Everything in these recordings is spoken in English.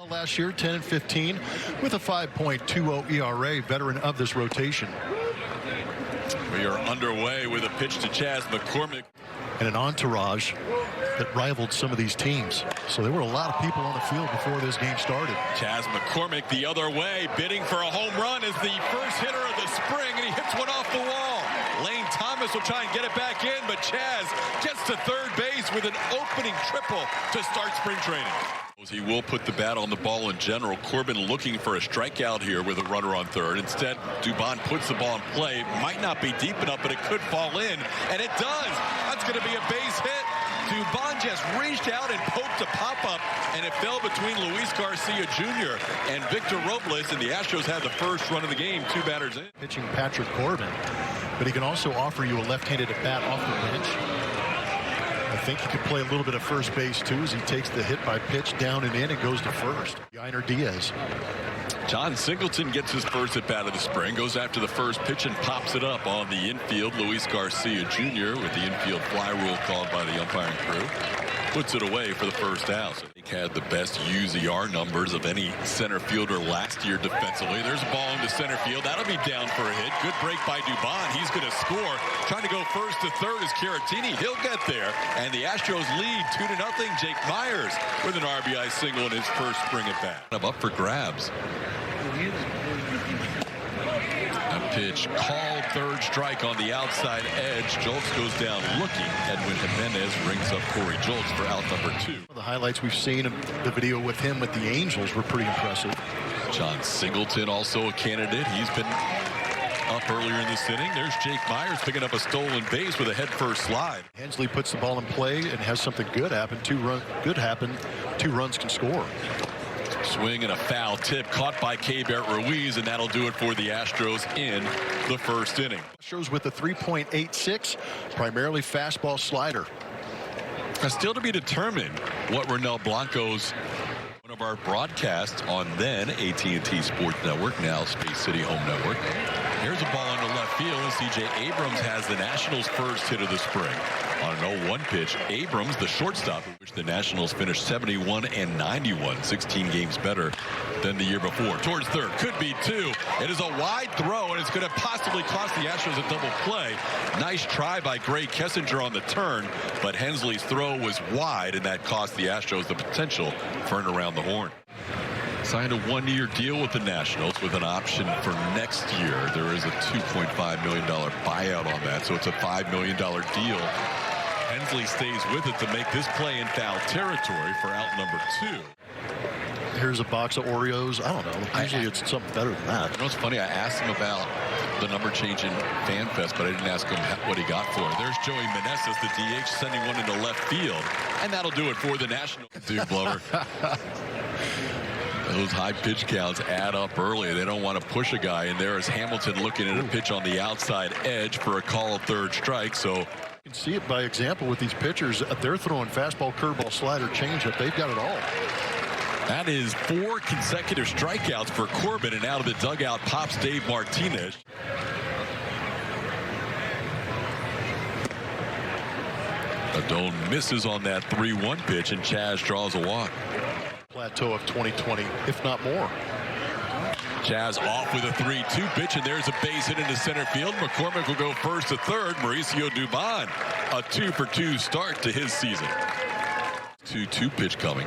Last year, 10-15 with a 5.20 ERA, veteran of this rotation. We are underway with a pitch to Chas McCormick. And an entourage that rivaled some of these teams. So there were a lot of people on the field before this game started. Chas McCormick the other way, bidding for a home run as the first hitter of the spring, and he hits one off the wall. Lane Thomas will try and get it back in, but Chas gets to third base with an opening triple to start spring training. He will put the bat on the ball in general. Corbin looking for a strikeout here with a runner on third. Instead, Dubon puts the ball in play. Might not be deep enough, but it could fall in, and it does. That's going to be a base hit. Dubon just reached out and poked a pop-up, and it fell between Luis Garcia Jr. and Victor Robles, and the Astros had the first run of the game, 2 batters in. Pitching Patrick Corbin, but he can also offer you a left-handed at bat off the bench. I think he could play a little bit of first base, too, as he takes the hit by pitch down and in and goes to first. Yainer Diaz. John Singleton gets his first at bat of the spring, goes after the first pitch and pops it up on the infield. Luis Garcia Jr. with the infield fly rule called by the umpiring crew. Puts it away for the first out. So he had the best UZR numbers of any center fielder last year defensively. There's a ball into center field. That'll be down for a hit. Good break by Dubon. He's going to score. Trying to go first to third is Caratini. He'll get there. And the Astros lead 2-0. Jake Myers with an RBI single in his first spring at bat. Up for grabs. A pitch called, third strike on the outside edge. Jolks goes down looking. Edwin Jimenez rings up Corey Jolks for out number 2. The highlights we've seen in the video with him with the Angels were pretty impressive. John Singleton also a candidate. He's been up earlier in this inning. There's Jake Myers picking up a stolen base with a head-first slide. Hensley puts the ball in play and has something good happen. 2 runs can score. Swing and a foul tip caught by Keibert Ruiz, and that'll do it for the Astros in the first inning. Astros with a 3.86, primarily fastball slider. Still to be determined what Ronel Blanco's, one of our broadcasts on then AT&T Sports Network, now Space City Home Network. Here's a ball into left field. C.J. Abrams has the Nationals' first hit of the spring. On an 0-1 pitch, Abrams, the shortstop, which the Nationals finished 71-91, 16 games better than the year before. Towards third, could be 2. It is a wide throw, and it's going to possibly cost the Astros a double play. Nice try by Gray Kessinger on the turn, but Hensley's throw was wide, and that cost the Astros the potential for an around the horn. Signed a 1-year deal with the Nationals with an option for next year. There is a $2.5 million buyout on that, so it's a $5 million deal. Hensley stays with it to make this play in foul territory for out number 2. Here's a box of Oreos. I don't know. Usually it's something better than that. You know what's funny? I asked him about the number change in FanFest, but I didn't ask him what he got for it. There's Joey Meneses, the DH, sending one into left field. And that'll do it for the Nationals. Dude, Glover. Those high pitch counts add up early. They don't want to push a guy. And there is Hamilton looking at a pitch on the outside edge for a called third strike. So you can see it by example with these pitchers. They're throwing fastball, curveball, slider, changeup. They've got it all. That is 4 consecutive strikeouts for Corbin, and out of the dugout pops Dave Martinez. Adone misses on that 3-1 pitch, and Chas draws a walk. Plateau of 2020, if not more. Chas off with a 3-2 pitch, and there's a base hit into center field. McCormick will go first to third. Mauricio Dubon, a 2-for-2 start to his season. 2-2 pitch coming.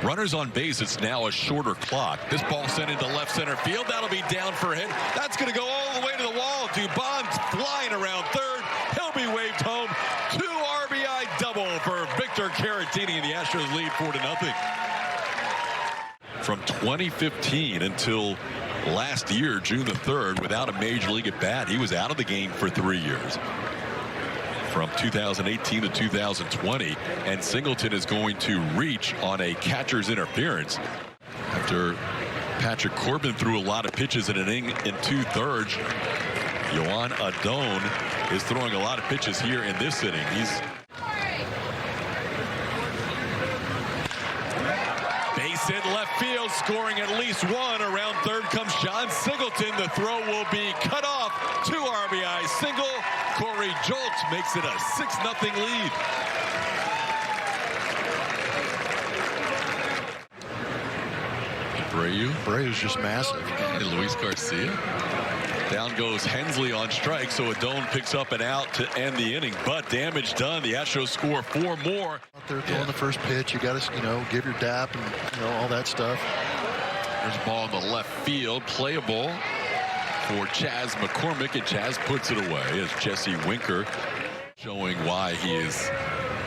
Runners on base, it's now a shorter clock. This ball sent into left center field. That'll be down for a hit. That's going to go all the way to the wall. Dubon's flying around third. He'll be waved home. 2 RBI double for Victor Caratini, and the Astros lead 4-0. From 2015 until last year, June the 3rd, without a major league at bat, he was out of the game for 3 years. From 2018 to 2020, and Singleton is going to reach on a catcher's interference after Patrick Corbin threw a lot of pitches in an inning in 2/3. Yohan Adone is throwing a lot of pitches here in this inning. He's base hit left field, scoring at least 1. Around third comes John Singleton. The throw will be cut off. 2 RBI single. Corey Jolks makes it a 6-0 lead. Abreu's just massive. And Luis Garcia. Down goes Hensley on strike, so Adon picks up an out to end the inning, but damage done. The Astros score 4 more. Out there throwing the first pitch, you got to, give your dap and, all that stuff. There's a ball in the left field, playable for Chas McCormick, and Chas puts it away as Jesse Winker showing why he is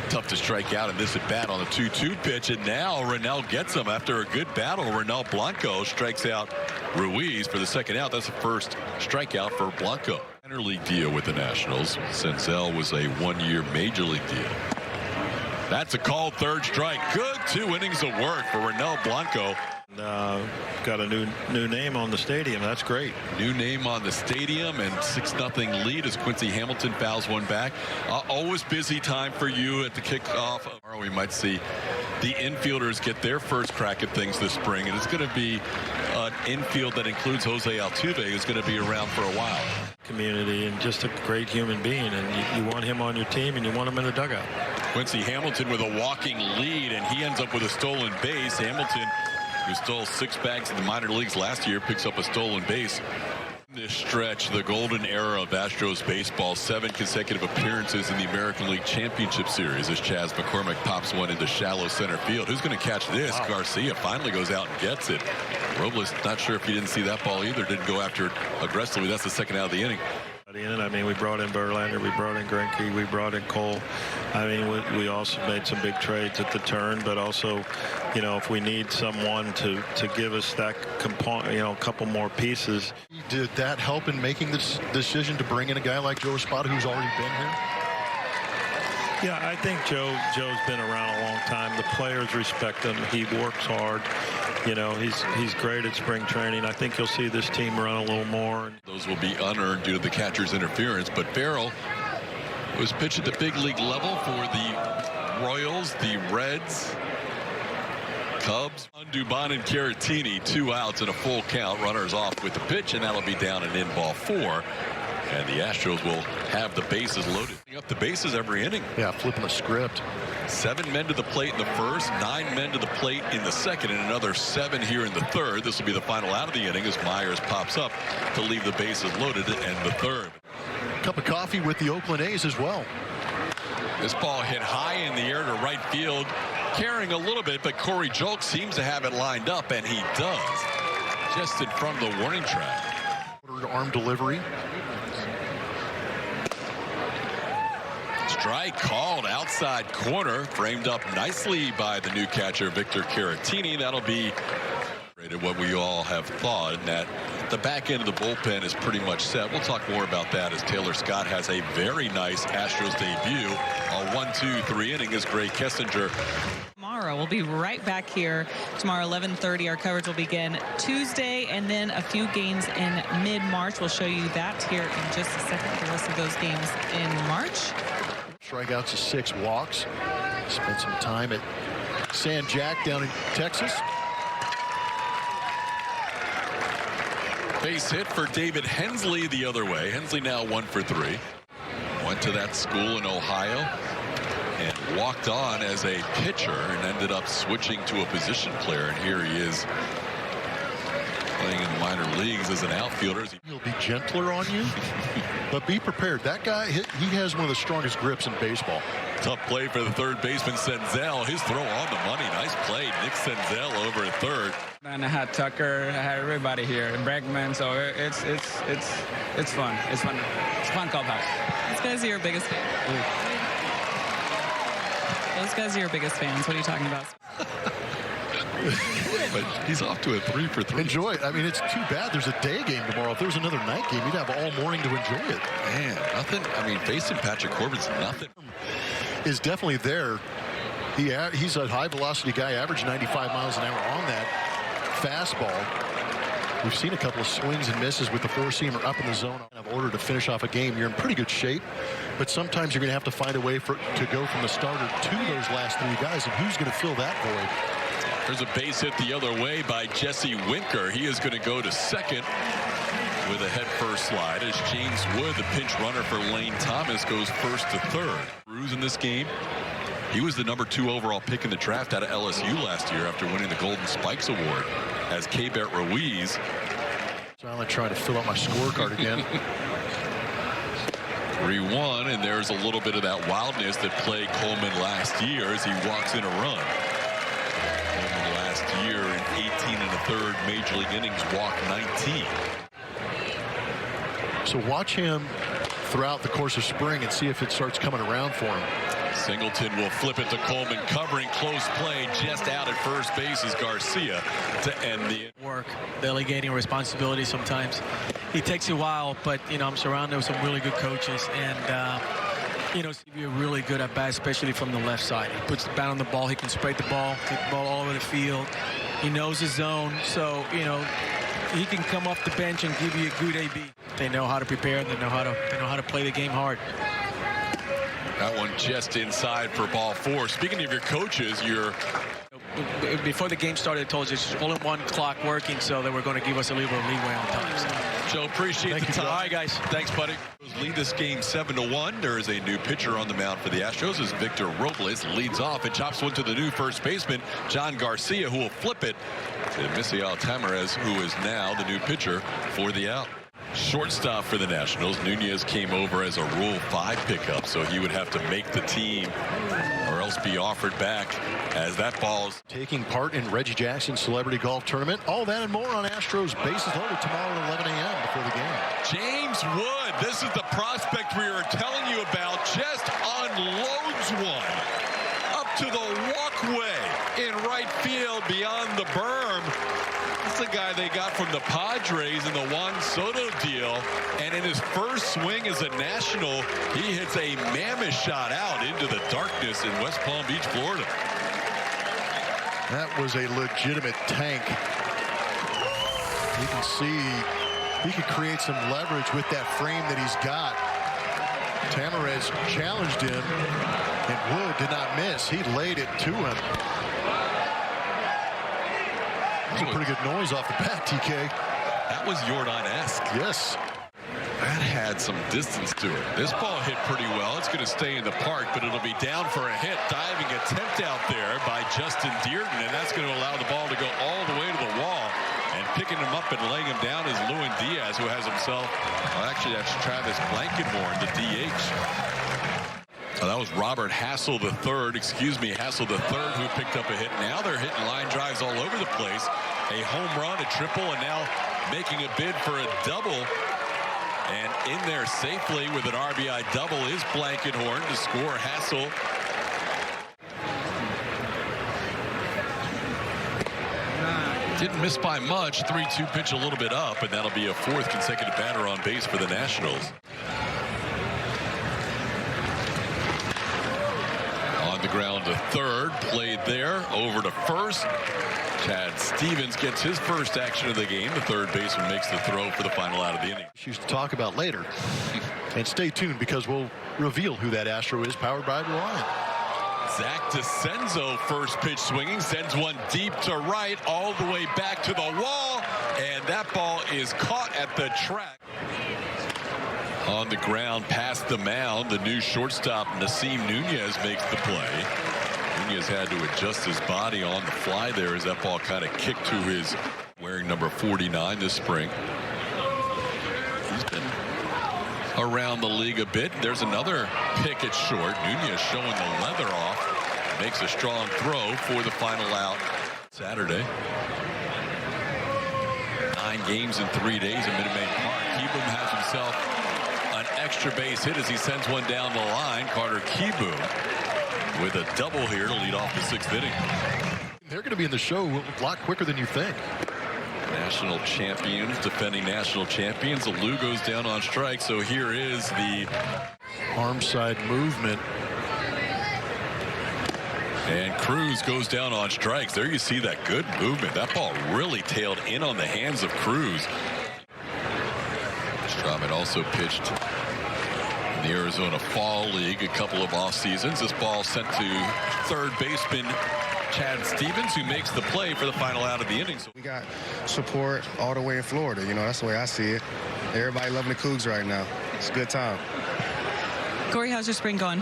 tough to strike out in this at bat on the 2-2 pitch. And now Ronel gets him after a good battle. Ronel Blanco strikes out Ruiz for the second out. That's the first strikeout for Blanco. Minor league deal with the Nationals. Senzel was a 1-year major league deal. That's a called third strike. Good 2 innings of work for Ronel Blanco. Got a new name on the stadium. That's great. New name on the stadium, and 6-0 lead as Quincy Hamilton fouls one back. Always busy time for you at the kickoff. Tomorrow we might see the infielders get their first crack at things this spring, and it's going to be an infield that includes Jose Altuve, who's going to be around for a while. Community, and just a great human being, and you want him on your team, and you want him in the dugout. Quincy Hamilton with a walking lead, and he ends up with a stolen base. Hamilton, who stole 6 bags in the minor leagues last year, picks up a stolen base. This stretch, the golden era of Astros baseball, 7 consecutive appearances in the American League Championship Series as Chas McCormick pops one into shallow center field. Who's going to catch this? Wow. Garcia finally goes out and gets it. Robles, not sure if he didn't see that ball either, didn't go after it aggressively. That's the second out of the inning. I mean, we brought in Verlander, we brought in Greinke, we brought in Cole. I mean, we also made some big trades at the turn, but also, if we need someone to give us that component, a couple more pieces. Did that help in making this decision to bring in a guy like Joe Espada, who's already been here? Yeah, I think Joe's been around a long time. The players respect him. He works hard. He's great at spring training. I think you'll see this team run a little more. Those will be unearned due to the catcher's interference, but Farrell was pitched at the big league level for the Royals, the Reds, Cubs. Dubon and Caratini, 2 outs and a full count. Runners off with the pitch, and that'll be down and in ball 4. And the Astros will have the bases loaded. Up the bases every inning. Yeah, flipping the script. 7 men to the plate in the first, 9 men to the plate in the second, and another 7 here in the third. This will be the final out of the inning as Myers pops up to leave the bases loaded to end the third. Cup of coffee with the Oakland A's as well. This ball hit high in the air to right field, carrying a little bit, but Corey Julks seems to have it lined up, and he does. Just in front of the warning track. Arm delivery. Strike called outside corner, framed up nicely by the new catcher Victor Caratini. That'll be what we all have thought, and that the back end of the bullpen is pretty much set. We'll talk more about that as Taylor Scott has a very nice Astros debut. A 1-2-3 inning as Gray Kessinger. Tomorrow, we'll be right back here. Tomorrow, 11:30, our coverage will begin Tuesday, and then a few games in mid-March. We'll show you that here in just a second. The rest of those games in March. Strikeouts to 6 walks. Spent some time at San Jack down in Texas. Base hit for David Hensley the other way. Hensley now 1 for 3. Went to that school in Ohio and walked on as a pitcher and ended up switching to a position player. And here he is playing in the minor leagues as an outfielder. He'll be gentler on you, but be prepared. That guy, he has one of the strongest grips in baseball. Tough play for the third baseman, Senzel. His throw on the money. Nice play. Nick Senzel over at third. And I had Tucker, I had everybody here, Bregman, so it's fun. It's fun. It's fun clubhouse. Those guys are your biggest fans. Those guys are your biggest fans. What are you talking about? But he's off to a 3 for 3. Enjoy it. I mean, it's too bad there's a day game tomorrow. If there was another night game, you'd have all morning to enjoy it. Man, nothing. I mean, facing Patrick Corbin's nothing. Is definitely there. He's a high velocity guy, average 95 miles an hour on that fastball. We've seen a couple of swings and misses with the 4-seamer up in the zone. In order to finish off a game, you're in pretty good shape, but sometimes you're going to have to find a way to go from the starter to those last 3 guys, and who's going to fill that void? There's a base hit the other way by Jesse Winker. He is going to go to second with a head-first slide as James Wood, the pinch runner for Lane Thomas, goes first to third. Cruz in this game He was the #2 overall pick in the draft out of LSU last year after winning the Golden Spikes Award as Keibert Ruiz. Silent trying to fill out my scorecard again. 3-1, and there's a little bit of that wildness that plagued Coleman last year as he walks in a run. Coleman last year in 18 1/3 major league innings walked 19. So watch him throughout the course of spring and see if it starts coming around for him. Singleton will flip it to Coleman, covering close play. Just out at first base is Garcia to end the work, delegating responsibility sometimes. It takes a while, but, you know, I'm surrounded with some really good coaches, and, you know, you're really good at bat, especially from the left side. He puts the bat on the ball. He can spray the ball, take the ball all over the field. He knows his zone, so, you know, he can come off the bench and give you a good AB. They know how to prepare, and they know how to play the game hard. That one just inside for ball 4. Speaking of your coaches, before the game started, I told you it's only one clock working, so they were going to give us a little bit of leeway on time. So. Joe, appreciate the time. All right, guys. Thanks, buddy. Lead this game 7-1. There is a new pitcher on the mound for the Astros as Victor Robles leads off and chops one to the new first baseman, John Garcia, who will flip it to Misiel Tamarez, who is now the new pitcher for the out. Shortstop for the Nationals. Nunez came over as a Rule 5 pickup, so he would have to make the team or else be offered back as that ball's taking part in Reggie Jackson's Celebrity Golf Tournament. All that and more on Astros Bases Loaded tomorrow at 11 a.m. before the game. James Wood, this is the prospect we were telling you about, just unloads one up to the walkway in right field beyond the berm. It's the guy they got from the Padres in the Juan Soto deal, and in his first swing as a National, he hits a mammoth shot out into the darkness in West Palm Beach, Florida. That was a legitimate tank. You can see he could create some leverage with that frame that he's got. Tamarez challenged him, and Wood did not miss. He laid it to him. That was a pretty good noise off the bat, TK. That was Jordan-esque. Yes. That had some distance to it. This ball hit pretty well. It's going to stay in the park, but it'll be down for a hit. Diving attempt out there by Justin Dearden, and that's going to allow the ball to go all the way to the wall. And picking him up and laying him down is Lewin Diaz, who has himself, well, actually that's Travis Blankenhorn, the DH. That was Robert Hassel III, Hassel III, who picked up a hit. Now they're hitting line drives all over the place. A home run, a triple, and now making a bid for a double. And in there safely with an RBI double is Blankenhorn to score Hassel. Didn't miss by much. 3-2 pitch a little bit up, and that'll be a 4th consecutive batter on base for the Nationals. On the ground to third, played there, over to first. Chad Stevens gets his first action of the game. The third baseman makes the throw for the final out of the inning. Issues to talk about later. And stay tuned because we'll reveal who that Astro is, powered by Reliant. Zach DeCenzo, first pitch swinging, sends one deep to right, all the way back to the wall, and that ball is caught at the track. On the ground past the mound, the new shortstop Nasim Nunez makes the play. Nunez had to adjust his body on the fly there as that ball kind of kicked to his wearing number 49 this spring. He's been around the league a bit. There's another pick at short. Nunez showing the leather off. Makes a strong throw for the final out Saturday. 9 games in 3 days in Minute Maid Park. Kieboom has himself an extra base hit as he sends one down the line. Carter Kieboom with a double here to lead off the 6th inning. They're going to be in the show a lot quicker than you think. National champions, defending national champions. The Lou goes down on strike, so here is the arm side movement. And Cruz goes down on strikes. There you see that good movement. That ball really tailed in on the hands of Cruz. Strowman also pitched in the Arizona Fall League a couple of off seasons. This ball sent to third baseman Chad Stevens, who makes the play for the final out of the inning. We got support all the way in Florida. You know, that's the way I see it. Everybody loving the Cougs right now. It's a good time. Corey, how's your spring going?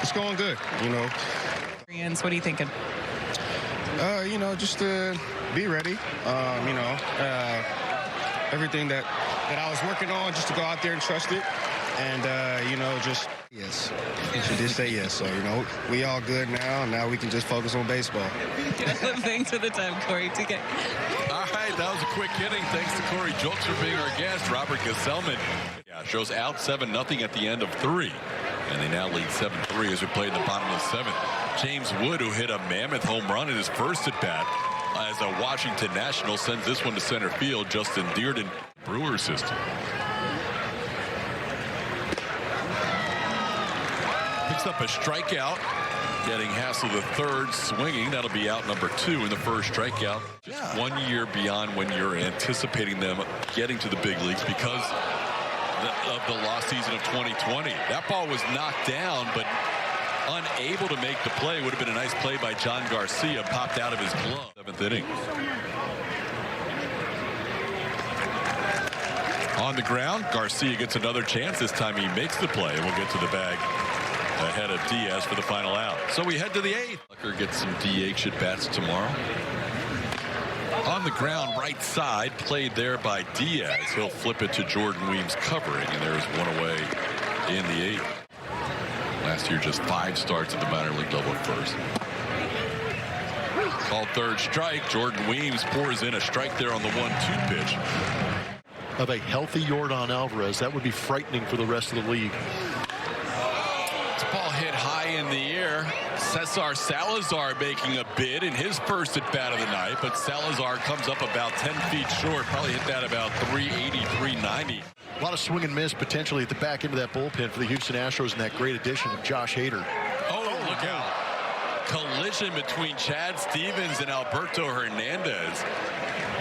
It's going good. You know, What are you thinking? You know, just to be ready. You know, everything that I was working on, just to go out there and trust it. And, you know, just, yes. She did say yes. So, you know, we all good now. Now we can just focus on baseball. Thanks for the time, Corey. TK. All right, that was a quick inning. Thanks to Corey Julks for being our guest. Robert Gesellman shows out 7-0 at the end of 3. And they now lead 7-3 as we play in the bottom of the 7th. James Wood, who hit a mammoth home run in his first at-bat as a Washington National, sends this one to center field. Justin Dearden, Brewer system. Picks up a strikeout, getting Hassel the third swinging. That'll be out number 2 in the first strikeout. Just 1 year beyond when you're anticipating them getting to the big leagues because of the lost season of 2020. That ball was knocked down, but unable to make the play. Would have been a nice play by John Garcia. Popped out of his glove. 7th inning. On the ground, Garcia gets another chance. This time he makes the play, and we'll get to the bag ahead of Diaz for the final out. So we head to the 8th. Tucker gets some DH at bats tomorrow. On the ground, right side, played there by Diaz. He'll flip it to Jordan Weems covering, and there's one away in the 8th. Last year, just 5 starts at the minor league level at first. Called third strike. Jordan Weems pours in a strike there on the 1-2 pitch. Of a healthy Yordan Alvarez, that would be frightening for the rest of the league. This ball hit high in the air. Cesar Salazar making a bid in his first at bat of the night, but Salazar comes up about 10 feet short. Probably hit that about 380, 390. A lot of swing and miss potentially at the back end of that bullpen for the Houston Astros and that great addition of Josh Hader. Oh, look out. Collision between Chad Stevens and Alberto Hernandez.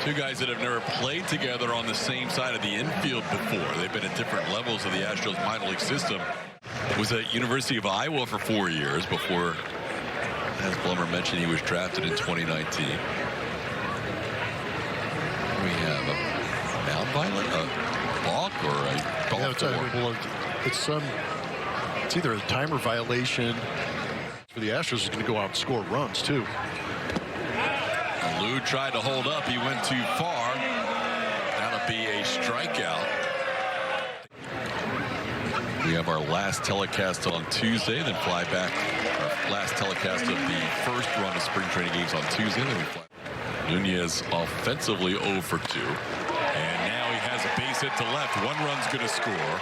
2 guys that have never played together on the same side of the infield before. They've been at different levels of the Astros minor league system. Was at University of Iowa for 4 years before, as Blummer mentioned, he was drafted in 2019. We have a mound violent, a balk, or a golf it's either a timer violation. For the Astros, is going to go out and score runs too. Lou tried to hold up. He went too far. That'll be a strikeout. We have our last telecast on Tuesday, then fly back. Our last telecast of the first run of spring training games on Tuesday, then we fly. Nunez offensively 0 for 2. And now he has a base hit to left. 1 run's going to score.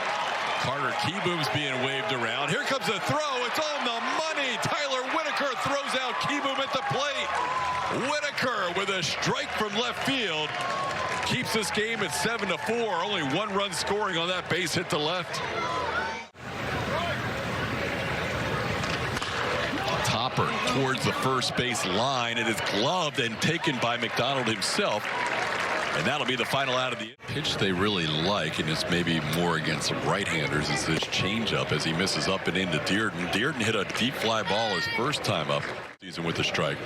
Carter Kieboom's being waved around. Here comes a throw. It's on the money. Tyler Whitaker throws out Kieboom at the plate. Whitaker with a strike from left field keeps this game at 7-4. Only 1 run scoring on that base hit to left. Topper towards the first base line. It is gloved and taken by McDonald himself. And that'll be the final out of the pitch they really like, and it's maybe more against right-handers, is this changeup as he misses up and into Dearden. Dearden hit a deep fly ball his first time up season with a strike.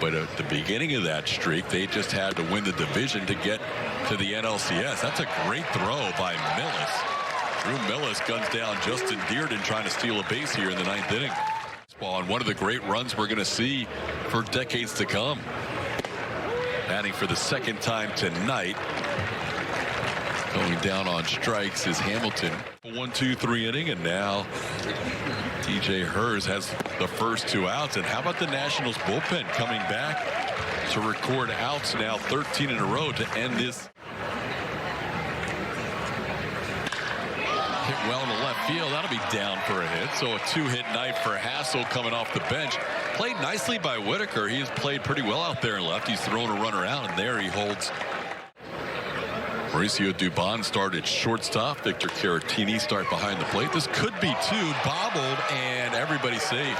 But at the beginning of that streak, they just had to win the division to get to the NLCS. That's a great throw by Millis. Drew Millis guns down Justin Dearden trying to steal a base here in the 9th inning. And one of the great runs we're going to see for decades to come. Batting for the 2nd time tonight. Going down on strikes is Hamilton. 1-2-3 inning, and now TJ Hers has the first 2 outs. And how about the Nationals bullpen coming back to record outs now 13 in a row to end this. Hit well in the left field. That'll be down for a hit. So a 2-hit night for Hassel coming off the bench. Played nicely by Whitaker. He has played pretty well out there in left. He's thrown a runner out, and there he holds. Mauricio Dubon started shortstop. Victor Caratini start behind the plate. This could be 2, bobbled, and everybody safe.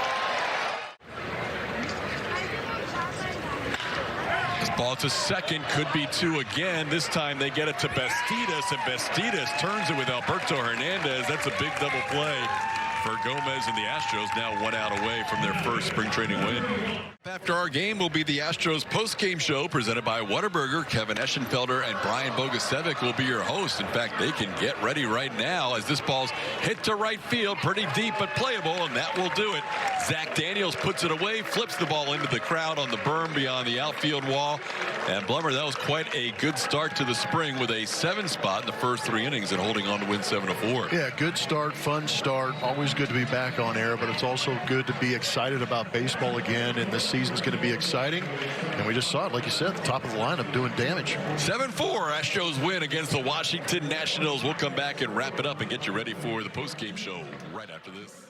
This ball to second, could be 2 again. This time they get it to Bastidas, and Bastidas turns it with Alberto Hernandez. That's a big double play for Gomez and the Astros, now 1 out away from their first spring training win. After our game will be the Astros post-game show presented by Whataburger. Kevin Eschenfelder and Brian Bogusevic will be your hosts. In fact, they can get ready right now as this ball's hit to right field, pretty deep but playable, and that will do it. Zach Daniels puts it away, flips the ball into the crowd on the berm beyond the outfield wall. And Blummer, that was quite a good start to the spring with a 7 spot in the first 3 innings and holding on to win 7-4. Yeah, good start, fun start. Always good to be back on air, but it's also good to be excited about baseball again, and this season's going to be exciting. And we just saw it, like you said, at the top of the lineup doing damage. 7-4, Astros win against the Washington Nationals. We'll come back and wrap it up and get you ready for the post-game show right after this.